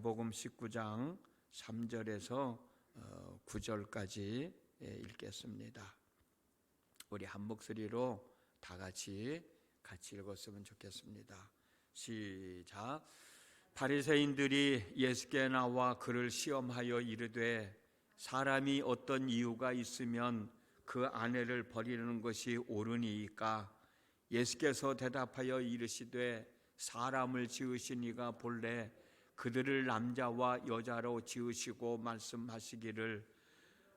마태복음 19장 3절에서 9절까지 읽겠습니다. 우리 한 목소리로 다 같이 읽었으면 좋겠습니다. 시작. 바리새인들이 예수께 나와 그를 시험하여 이르되 사람이 어떤 이유가 있으면 그 아내를 버리는 것이 옳으니이까? 예수께서 대답하여 이르시되 사람을 지으신 이가 본래 그들을 남자와 여자로 지으시고 말씀하시기를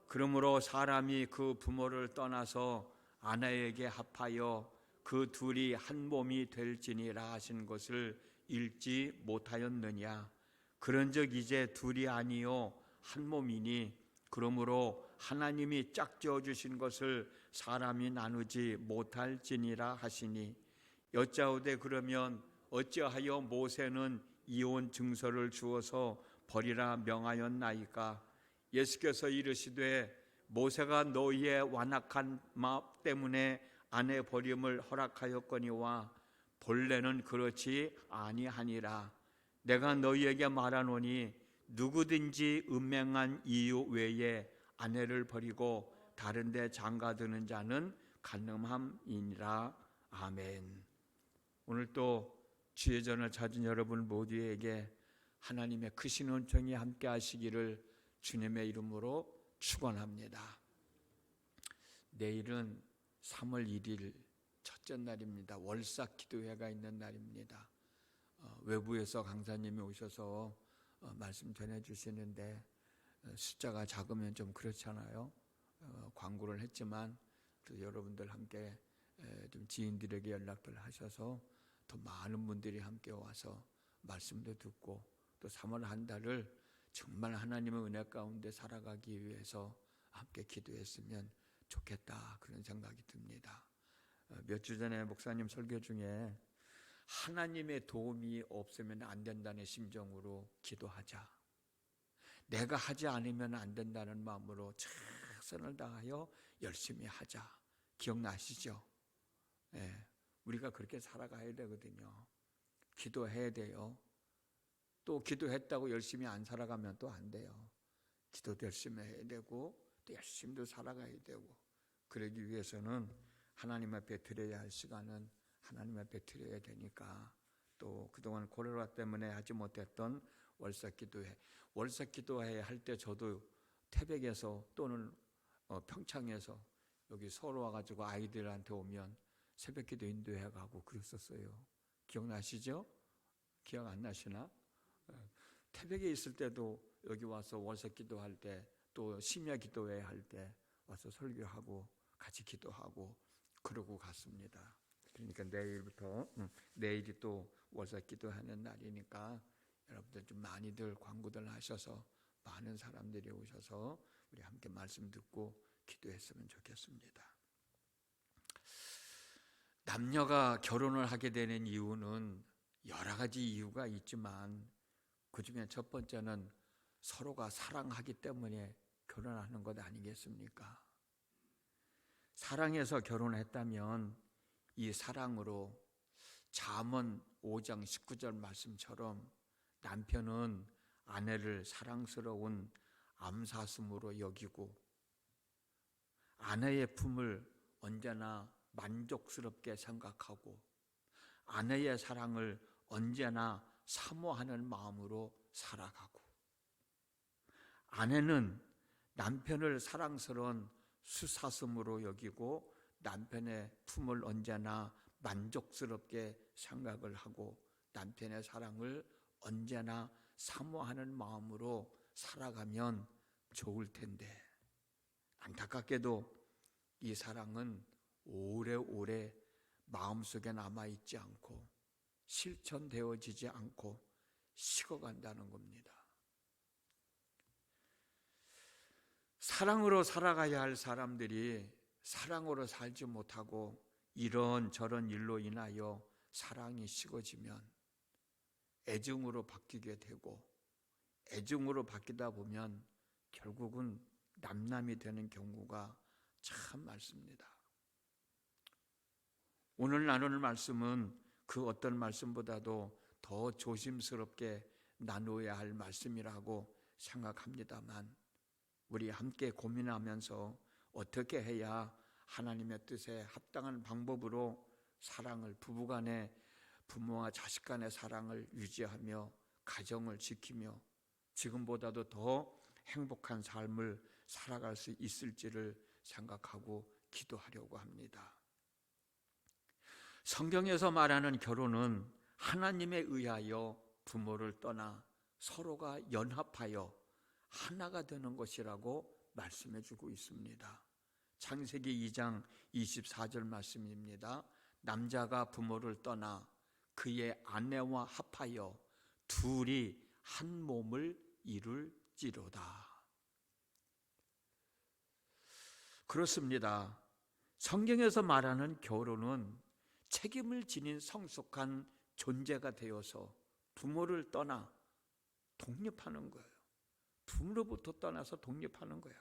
그러므로 사람이 그 부모를 떠나서 아내에게 합하여 그 둘이 한 몸이 될지니라 하신 것을 읽지 못하였느냐? 그런즉 이제 둘이 아니요 한 몸이니 그러므로 하나님이 짝지어 주신 것을 사람이 나누지 못할지니라 하시니 여짜오되 그러면 어찌하여 모세는 이혼 증서를 주어서 버리라 명하였나이까? 예수께서 이르시되 모세가 너희의 완악한 마음 때문에 아내 버림을 허락하였거니와 본래는 그렇지 아니하니라. 내가 너희에게 말하노니 누구든지 음행한 이유 외에 아내를 버리고 다른 데 장가드는 자는 간음함이니라. 아멘. 오늘 또 주의 전을 찾은 여러분 모두에게 하나님의 크신 은총이 함께 하시기를 주님의 이름으로 축원합니다. 내일은 3월 1일 첫째 날입니다. 월삭 기도회가 있는 날입니다. 외부에서 강사님이 오셔서 말씀 전해주시는데 숫자가 작으면 좀 그렇잖아요. 광고를 했지만 또 여러분들 함께 좀 지인들에게 연락들 하셔서 더 많은 분들이 함께 와서 말씀도 듣고 또 3월 한 달을 정말 하나님의 은혜 가운데 살아가기 위해서 함께 기도했으면 좋겠다, 그런 생각이 듭니다. 몇 주 전에 목사님 설교 중에 하나님의 도움이 없으면 안 된다는 심정으로 기도하자, 내가 하지 않으면 안 된다는 마음으로 최선을 다하여 열심히 하자, 기억나시죠? 네, 우리가 그렇게 살아가야 되거든요. 기도해야 돼요. 또 기도했다고 열심히 안 살아가면 또 안 돼요. 기도도 열심히 해야 되고 또 열심히도 살아가야 되고, 그러기 위해서는 하나님 앞에 드려야 할 시간은 하나님 앞에 드려야 되니까, 또 그동안 코로나 때문에 하지 못했던 월삭 기도회 할 때 저도 태백에서 또는 평창에서 여기 서울 와가지고 아이들한테 오면 새벽 기도 인도해 가고 그랬었어요. 기억나시죠? 기억 안 나시나? 태백에 있을 때도 여기 와서 월삭 기도할 때, 또 심야 기도회 할 때 와서 설교하고 같이 기도하고 그러고 갔습니다. 그러니까 내일이 또 월삭 기도하는 날이니까 여러분들 좀 많이들 광고들 하셔서 많은 사람들이 오셔서 우리 함께 말씀 듣고 기도했으면 좋겠습니다. 남녀가 결혼을 하게 되는 이유는 여러 가지 이유가 있지만 그 중에 첫 번째는 서로가 사랑하기 때문에 결혼하는 것 아니겠습니까? 사랑해서 결혼했다면 이 사랑으로 잠언 5장 19절 말씀처럼 남편은 아내를 사랑스러운 암사슴으로 여기고 아내의 품을 언제나 만족스럽게 생각하고 아내의 사랑을 언제나 사모하는 마음으로 살아가고, 아내는 남편을 사랑스러운 수사슴으로 여기고 남편의 품을 언제나 만족스럽게 생각을 하고 남편의 사랑을 언제나 사모하는 마음으로 살아가면 좋을 텐데, 안타깝게도 이 사랑은 오래오래 마음속에 남아있지 않고 실천되어지지 않고 식어간다는 겁니다. 사랑으로 살아가야 할 사람들이 사랑으로 살지 못하고 이런저런 일로 인하여 사랑이 식어지면 애증으로 바뀌게 되고, 애증으로 바뀌다 보면 결국은 남남이 되는 경우가 참 많습니다. 오늘 나눌 말씀은 그 어떤 말씀보다도 더 조심스럽게 나누어야 할 말씀이라고 생각합니다만, 우리 함께 고민하면서 어떻게 해야 하나님의 뜻에 합당한 방법으로 사랑을, 부부간의, 부모와 자식 간의 사랑을 유지하며 가정을 지키며 지금보다도 더 행복한 삶을 살아갈 수 있을지를 생각하고 기도하려고 합니다. 성경에서 말하는 결혼은 하나님에 의하여 부모를 떠나 서로가 연합하여 하나가 되는 것이라고 말씀해 주고 있습니다. 창세기 2장 24절 말씀입니다. 남자가 부모를 떠나 그의 아내와 합하여 둘이 한 몸을 이룰지로다. 그렇습니다. 성경에서 말하는 결혼은 책임을 지닌 성숙한 존재가 되어서 부모를 떠나 독립하는 거예요. 부모로부터 떠나서 독립하는 거야.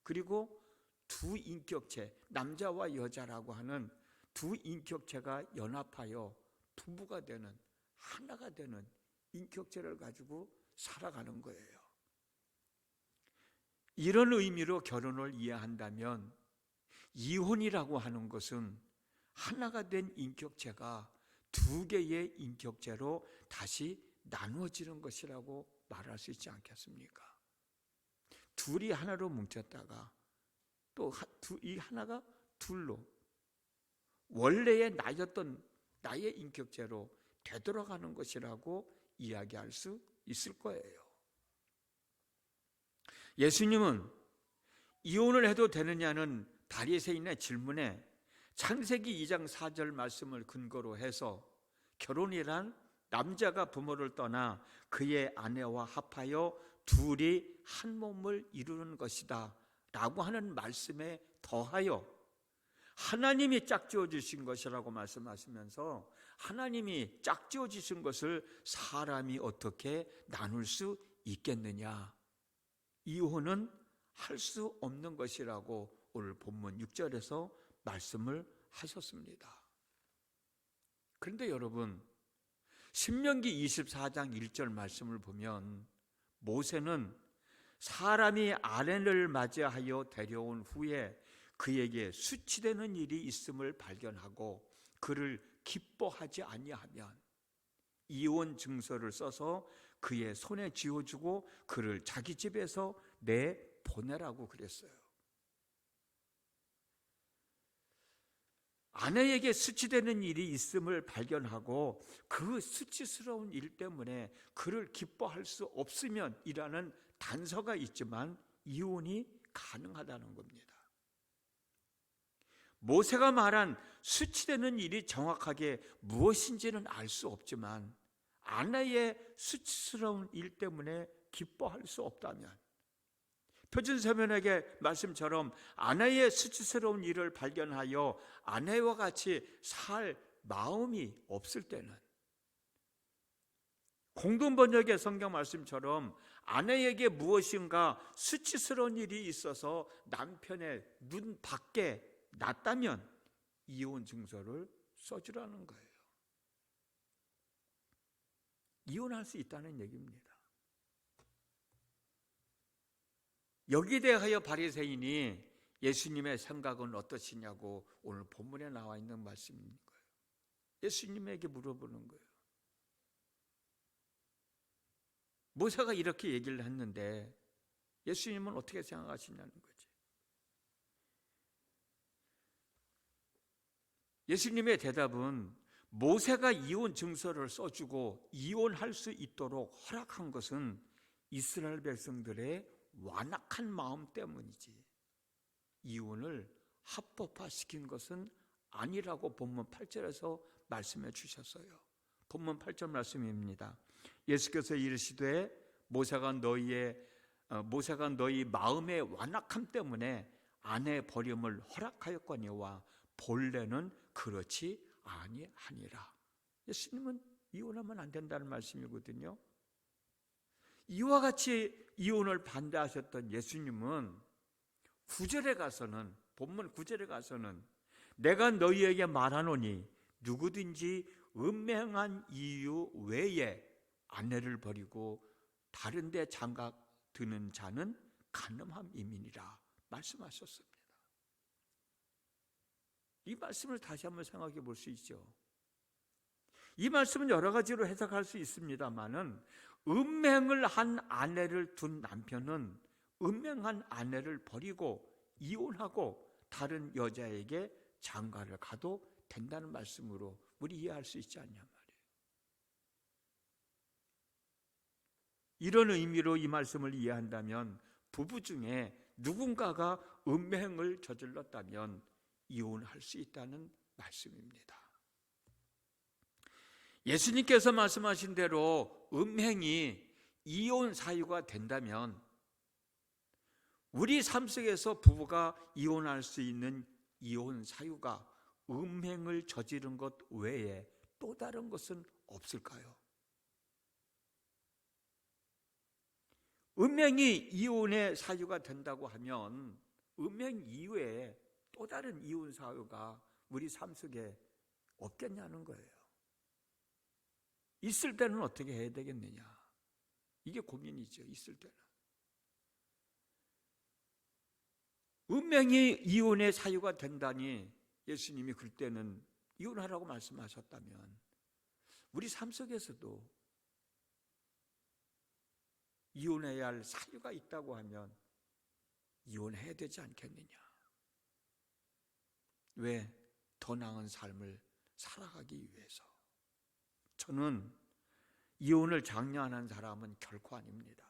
그리고 두 인격체, 남자와 여자라고 하는 두 인격체가 연합하여 부부가 되는, 하나가 되는 인격체를 가지고 살아가는 거예요. 이런 의미로 결혼을 이해한다면 이혼이라고 하는 것은 하나가 된 인격체가 두 개의 인격체로 다시 나누어지는 것이라고 말할 수 있지 않겠습니까? 둘이 하나로 뭉쳤다가 또 이 하나가 둘로 원래의 나였던 나의 인격체로 되돌아가는 것이라고 이야기할 수 있을 거예요. 예수님은 이혼을 해도 되느냐는 바리새인의 질문에 창세기 2장 4절 말씀을 근거로 해서 결혼이란 남자가 부모를 떠나 그의 아내와 합하여 둘이 한 몸을 이루는 것이다 라고 하는 말씀에 더하여 하나님이 짝지어 주신 것이라고 말씀하시면서 하나님이 짝지어 주신 것을 사람이 어떻게 나눌 수 있겠느냐, 이혼은 할 수 없는 것이라고 오늘 본문 6절에서 말씀을 하셨습니다. 그런데 여러분, 신명기 24장 1절 말씀을 보면 모세는 사람이 아내를 맞이하여 데려온 후에 그에게 수치되는 일이 있음을 발견하고 그를 기뻐하지 아니하면 이혼 증서를 써서 그의 손에 쥐어주고 그를 자기 집에서 내보내라고 그랬어요. 아내에게 수치되는 일이 있음을 발견하고 그 수치스러운 일 때문에 그를 기뻐할 수 없으면 이라는 단서가 있지만 이혼이 가능하다는 겁니다. 모세가 말한 수치되는 일이 정확하게 무엇인지는 알 수 없지만 아내의 수치스러운 일 때문에 기뻐할 수 없다면, 표준서면에게 말씀처럼 아내의 수치스러운 일을 발견하여 아내와 같이 살 마음이 없을 때는, 공동번역의 성경 말씀처럼 아내에게 무엇인가 수치스러운 일이 있어서 남편의 눈 밖에 났다면 이혼 증서를 써주라는 거예요. 이혼할 수 있다는 얘기입니다. 여기에 대하여 바리새인이 예수님의 생각은 어떠시냐고 오늘 본문에 나와 있는 말씀인 거예요. 예수님에게 물어보는 거예요. 모세가 이렇게 얘기를 했는데 예수님은 어떻게 생각하시냐는 거지. 예수님의 대답은 모세가 이혼 증서를 써주고 이혼할 수 있도록 허락한 것은 이스라엘 백성들의 완악한 마음 때문이지 이혼을 합법화시킨 것은 아니라고 본문 8절에서 말씀해 주셨어요. 본문 8절 말씀입니다. 예수께서 이르시되 모세가 너희 마음의 완악함 때문에 아내 버림을 허락하였거니와 본래는 그렇지 아니하니라. 예수님은 이혼하면 안 된다는 말씀이거든요. 이와 같이 이혼을 반대하셨던 예수님은 9절에 가서는, 본문 9절에 가서는 내가 너희에게 말하노니 누구든지 음행한 이유 외에 아내를 버리고 다른 데 장가 드는 자는 간음함이니라 말씀하셨습니다. 이 말씀을 다시 한번 생각해 볼 수 있죠. 이 말씀은 여러 가지로 해석할 수 있습니다만은 음행을 한 아내를 둔 남편은 음행한 아내를 버리고 이혼하고 다른 여자에게 장가를 가도 된다는 말씀으로 우리 이해할 수 있지 않냐 말이에요. 이런 의미로 이 말씀을 이해한다면 부부 중에 누군가가 음행을 저질렀다면 이혼할 수 있다는 말씀입니다. 예수님께서 말씀하신 대로 음행이 이혼 사유가 된다면 우리 삶 속에서 부부가 이혼할 수 있는 이혼 사유가 음행을 저지른 것 외에 또 다른 것은 없을까요? 음행이 이혼의 사유가 된다고 하면 음행 이외에 또 다른 이혼 사유가 우리 삶 속에 없겠냐는 거예요. 있을 때는 어떻게 해야 되겠느냐? 이게 고민이죠. 있을 때는. 음행이 이혼의 사유가 된다니 예수님이 그때는 이혼하라고 말씀하셨다면 우리 삶 속에서도 이혼해야 할 사유가 있다고 하면 이혼해야 되지 않겠느냐? 왜? 더 나은 삶을 살아가기 위해서. 저는 이혼을 장려하는 사람은 결코 아닙니다.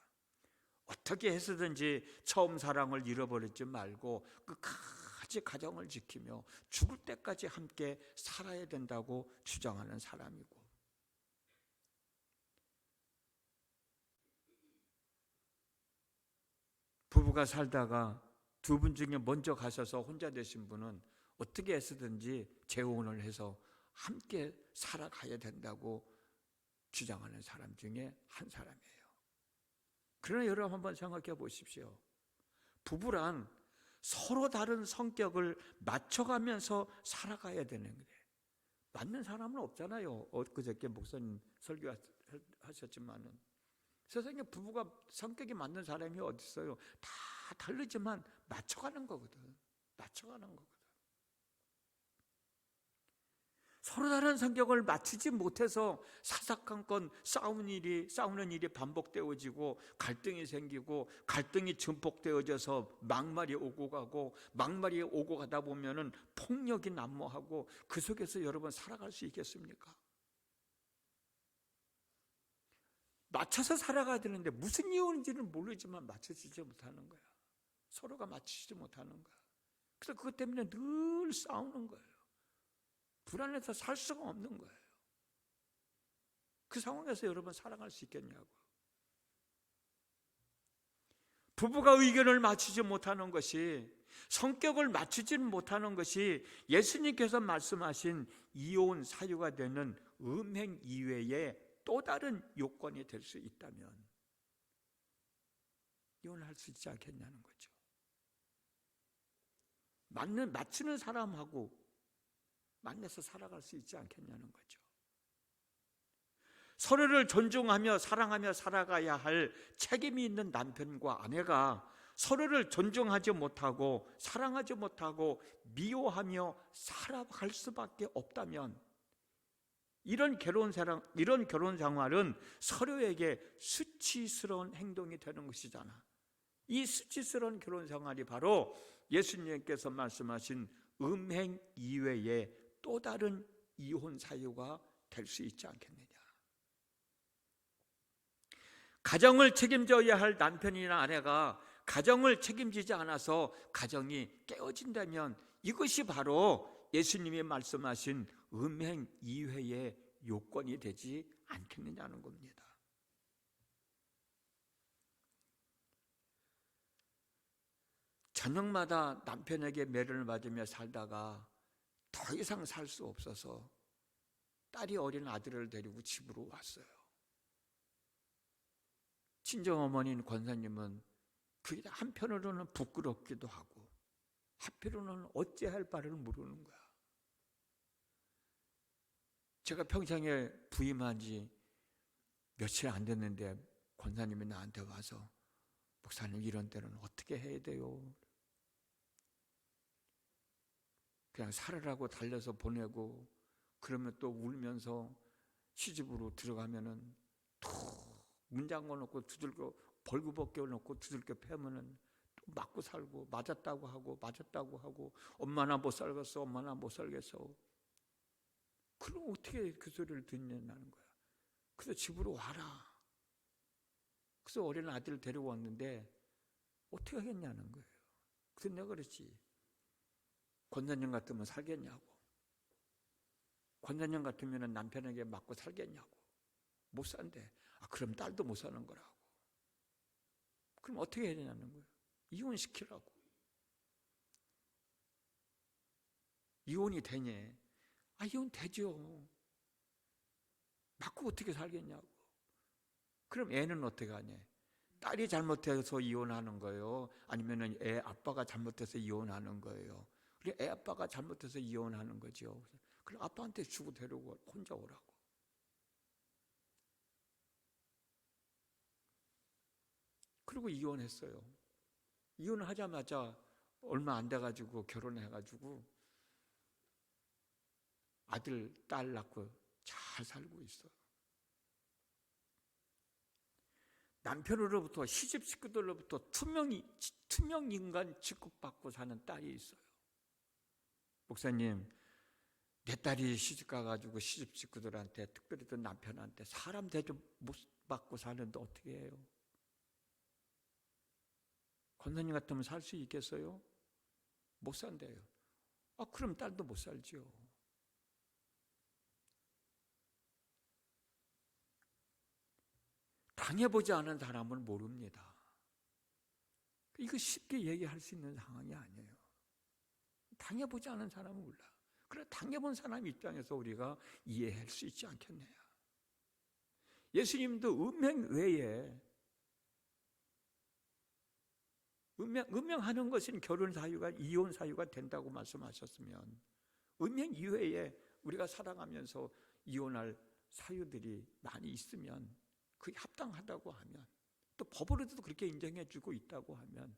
어떻게 해서든지 처음 사랑을 잃어버리지 말고 끝까지 가정을 지키며 죽을 때까지 함께 살아야 된다고 주장하는 사람이고, 부부가 살다가 두 분 중에 먼저 가셔서 혼자 되신 분은 어떻게 해서든지 재혼을 해서 함께 살아가야 된다고 주장하는 사람 중에 한 사람이에요. 그러나 여러분 한번 생각해 보십시오. 부부란 서로 다른 성격을 맞춰가면서 살아가야 되는 거예요. 맞는 사람은 없잖아요. 엊그저께 목사님 설교하셨지만은 세상에 부부가 성격이 맞는 사람이 어디 있어요? 다 다르지만 맞춰가는 거거든. 맞춰가는 거거든. 서로 다른 성격을 맞추지 못해서 사사건건 싸우는 일이 반복되어지고 갈등이 생기고 갈등이 증폭되어져서 막말이 오고 가고 막말이 오고 가다 보면은 폭력이 난무하고 그 속에서 여러분 살아갈 수 있겠습니까? 맞춰서 살아가야 되는데 무슨 이유인지는 모르지만 맞춰지지 못하는 거야. 서로가 맞추지 못하는 거야. 그래서 그것 때문에 늘 싸우는 거예요. 불안해서 살 수가 없는 거예요. 그 상황에서 여러분 살아갈 수 있겠냐고. 부부가 의견을 맞추지 못하는 것이, 성격을 맞추지는 못하는 것이 예수님께서 말씀하신 이혼 사유가 되는 음행 이외에 또 다른 요건이 될 수 있다면 이혼할 수 있지 않겠냐는 거죠. 맞추는 사람하고 만나서 살아갈 수 있지 않겠냐는 거죠. 서로를 존중하며 사랑하며 살아가야 할 책임이 있는 남편과 아내가 서로를 존중하지 못하고 사랑하지 못하고 미워하며 살아갈 수밖에 없다면 이런 결혼 생활은 서로에게 수치스러운 행동이 되는 것이잖아. 이 수치스러운 결혼 생활이 바로 예수님께서 말씀하신 음행 이외에 또 다른 이혼 사유가 될 수 있지 않겠느냐. 가정을 책임져야 할 남편이나 아내가 가정을 책임지지 않아서 가정이 깨어진다면 이것이 바로 예수님이 말씀하신 음행 이외의 요건이 되지 않겠느냐는 겁니다. 저녁마다 남편에게 매를 맞으며 살다가 더 이상 살 수 없어서 딸이 어린 아들을 데리고 집으로 왔어요. 친정어머니인 권사님은 그게 한편으로는 부끄럽기도 하고 한편으로는 어찌할 바를 모르는 거야. 제가 평생에 부임한 지 며칠 안 됐는데 권사님이 나한테 와서 목사님 이런 때는 어떻게 해야 돼요? 그냥 살으라고 달려서 보내고 그러면 또 울면서 시집으로 들어가면은 툭 문 잠궈 놓고 두들겨 벌구 벗겨 놓고 두들겨 패면은 또 맞고 살고 맞았다고 하고 엄마나 못 살겠어 엄마나 못 살겠어. 그럼 어떻게 그 소리를 듣냐는 거야. 그래서 집으로 와라. 그래서 어린 아들을 데려왔는데 어떻게 하겠냐는 거예요. 그래서 내가 그랬지. 권사님 같으면 살겠냐고. 권사님 같으면 남편에게 맞고 살겠냐고. 못 산대. 그럼 딸도 못 사는 거라고. 그럼 어떻게 해야 되냐는 거예요. 이혼시키라고. 이혼이 되냐? 이혼 되죠. 맞고 어떻게 살겠냐고. 그럼 애는 어떻게 하냐? 딸이 잘못해서 이혼하는 거예요? 아니면 애 아빠가 잘못해서 이혼하는 거예요? 그래, 애 아빠가 잘못해서 이혼하는 거죠. 그럼 아빠한테 주고 데리고 혼자 오라고. 그리고 이혼했어요. 이혼을 하자마자 얼마 안 돼가지고 결혼해가지고 아들, 딸 낳고 잘 살고 있어요. 남편으로부터 시집 식구들로부터 투명 인간 취급받고 사는 딸이 있어요. 목사님, 내 딸이 시집 가가지고 시집 식구들한테 특별히 또 남편한테 사람 대접 못 받고 사는데 어떻게 해요? 권사님 같으면 살 수 있겠어요? 못 산대요. 그럼 딸도 못 살지요. 당해보지 않은 사람은 모릅니다. 이거 쉽게 얘기할 수 있는 상황이 아니에요. 당해보지 않은 사람은 몰라. 그래, 당해본 사람 입장에서 우리가 이해할 수 있지 않겠네요. 예수님도 음행 외에 음행하는 것은 결혼 사유가 이혼 사유가 된다고 말씀하셨으면 음행 이외에 우리가 살아가면서 이혼할 사유들이 많이 있으면 그게 합당하다고 하면 또 법으로도 그렇게 인정해주고 있다고 하면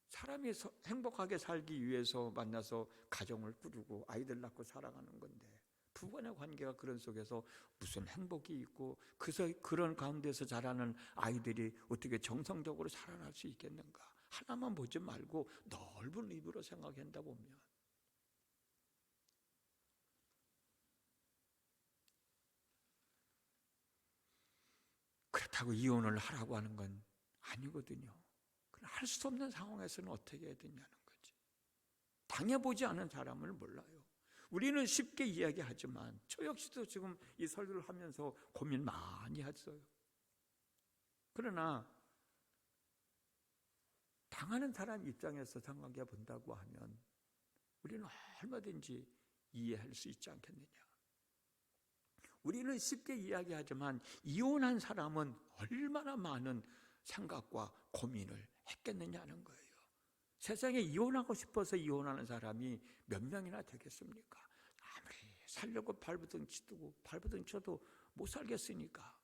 사람이 행복하게 살기 위해서 만나서 가정을 꾸리고 아이들 낳고 살아가는 건데 부부간의 관계가 그런 속에서 무슨 행복이 있고 그런 가운데서 자라는 아이들이 어떻게 정상적으로 살아날 수 있겠는가? 하나만 보지 말고 넓은 입으로 생각한다 보면 그렇다고 이혼을 하라고 하는 건 아니거든요. 할 수 없는 상황에서는 어떻게 해야 되냐는 거지. 당해보지 않은 사람을 몰라요. 우리는 쉽게 이야기하지만 저 역시도 지금 이 설교를 하면서 고민 많이 했어요. 그러나 당하는 사람 입장에서 생각해 본다고 하면 우리는 얼마든지 이해할 수 있지 않겠느냐. 우리는 쉽게 이야기하지만 이혼한 사람은 얼마나 많은 생각과 고민을 했겠느냐는 거예요. 세상에 이혼하고 싶어서 이혼하는 사람이 몇 명이나 되겠습니까? 아무리 살려고 발버둥 쳐도 못 살겠으니까.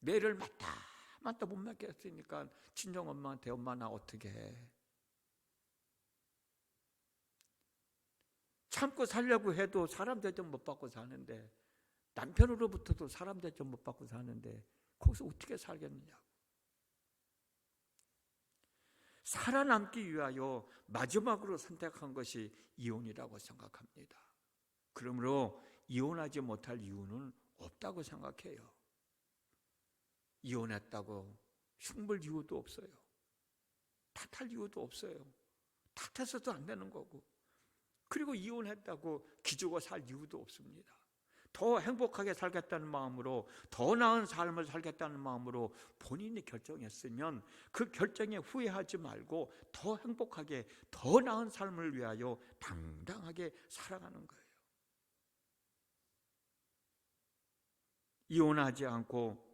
매를 맞다 못 맞겠으니까 친정엄마한테 엄마 나 어떻게 해? 참고 살려고 해도 사람 대접 못 받고 사는데 남편으로부터도 사람 대접 못 받고 사는데 거기서 어떻게 살겠느냐고. 살아남기 위하여 마지막으로 선택한 것이 이혼이라고 생각합니다. 그러므로 이혼하지 못할 이유는 없다고 생각해요. 이혼했다고 흉물 이유도 없어요. 탓할 이유도 없어요. 탓해서도 안 되는 거고. 그리고 이혼했다고 기죽어 살 이유도 없습니다. 더 행복하게 살겠다는 마음으로, 더 나은 삶을 살겠다는 마음으로 본인이 결정했으면 그 결정에 후회하지 말고 더 행복하게, 더 나은 삶을 위하여 당당하게 살아가는 거예요. 이혼하지 않고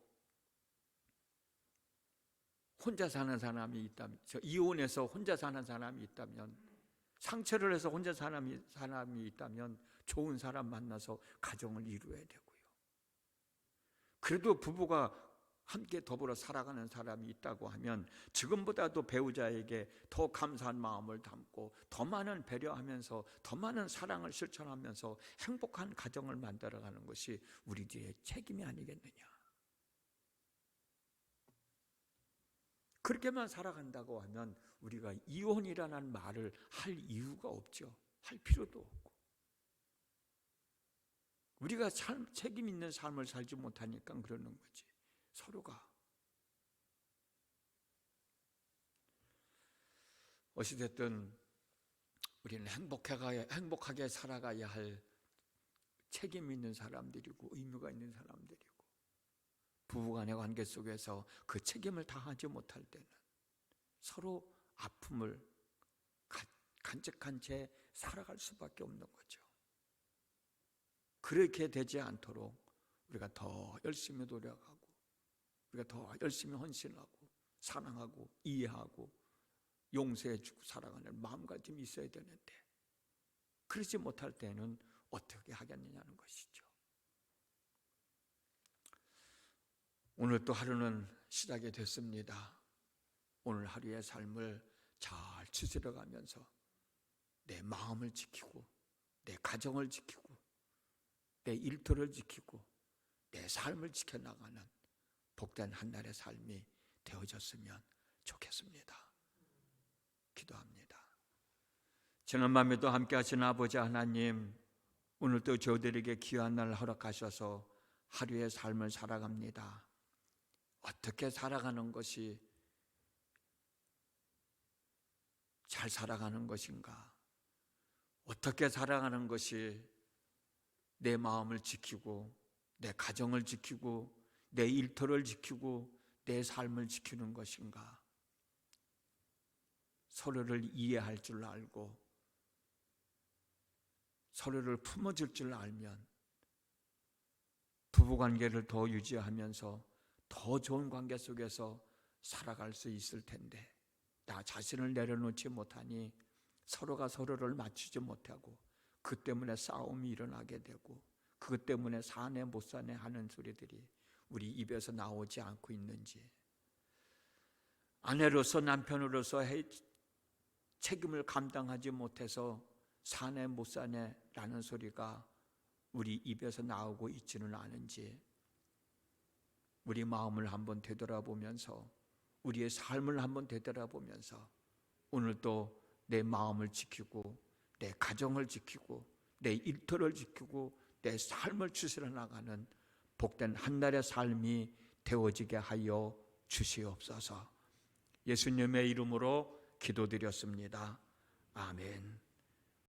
혼자 사는 사람이 있다면, 이혼해서 혼자 사는 사람이 있다면, 상처를 해서 혼자 사람이 있다면 좋은 사람 만나서 가정을 이루어야 되고요. 그래도 부부가 함께 더불어 살아가는 사람이 있다고 하면 지금보다도 배우자에게 더 감사한 마음을 담고 더 많은 배려하면서 더 많은 사랑을 실천하면서 행복한 가정을 만들어가는 것이 우리들의 책임이 아니겠느냐. 그렇게만 살아간다고 하면 우리가 이혼이라는 말을 할 이유가 없죠. 할 필요도 없고. 우리가 책임 있는 삶을 살지 못하니까 그러는 거지. 서로가. 어찌됐든 우리는 행복하게 살아가야 할 책임 있는 사람들이고 의무가 있는 사람들이고, 부부간의 관계 속에서 그 책임을 다하지 못할 때는 서로 아픔을 간직한 채 살아갈 수밖에 없는 거죠. 그렇게 되지 않도록 우리가 더 열심히 노력하고, 우리가 더 열심히 헌신하고 사랑하고 이해하고 용서해주고 살아가는 마음가짐이 있어야 되는데, 그러지 못할 때는 어떻게 하겠느냐는 것이죠. 오늘 또 하루는 시작이 됐습니다. 오늘 하루의 삶을 잘 추스려가면서 내 마음을 지키고 내 가정을 지키고 내 일터를 지키고 내 삶을 지켜나가는 복된 한 날의 삶이 되어졌으면 좋겠습니다. 기도합니다. 지난 밤에도 함께 하신 아버지 하나님, 오늘도 저들에게 귀한 날 허락하셔서 하루의 삶을 살아갑니다. 어떻게 살아가는 것이 잘 살아가는 것인가? 어떻게 살아가는 것이 내 마음을 지키고 내 가정을 지키고 내 일터를 지키고 내 삶을 지키는 것인가? 서로를 이해할 줄 알고 서로를 품어줄 줄 알면 부부관계를 더 유지하면서 더 좋은 관계 속에서 살아갈 수 있을 텐데, 나 자신을 내려놓지 못하니 서로가 서로를 맞추지 못하고 그 때문에 싸움이 일어나게 되고 그것 때문에 사네 못 사네 하는 소리들이 우리 입에서 나오지 않고 있는지, 아내로서 남편으로서 책임을 감당하지 못해서 사네 못 사네 라는 소리가 우리 입에서 나오고 있지는 않은지, 우리 마음을 한번 되돌아보면서 우리의 삶을 한번 되돌아보면서 오늘도 내 마음을 지키고 내 가정을 지키고 내 일터를 지키고 내 삶을 추스려 나가는 복된 한날의 삶이 되어지게 하여 주시옵소서. 예수님의 이름으로 기도드렸습니다. 아멘.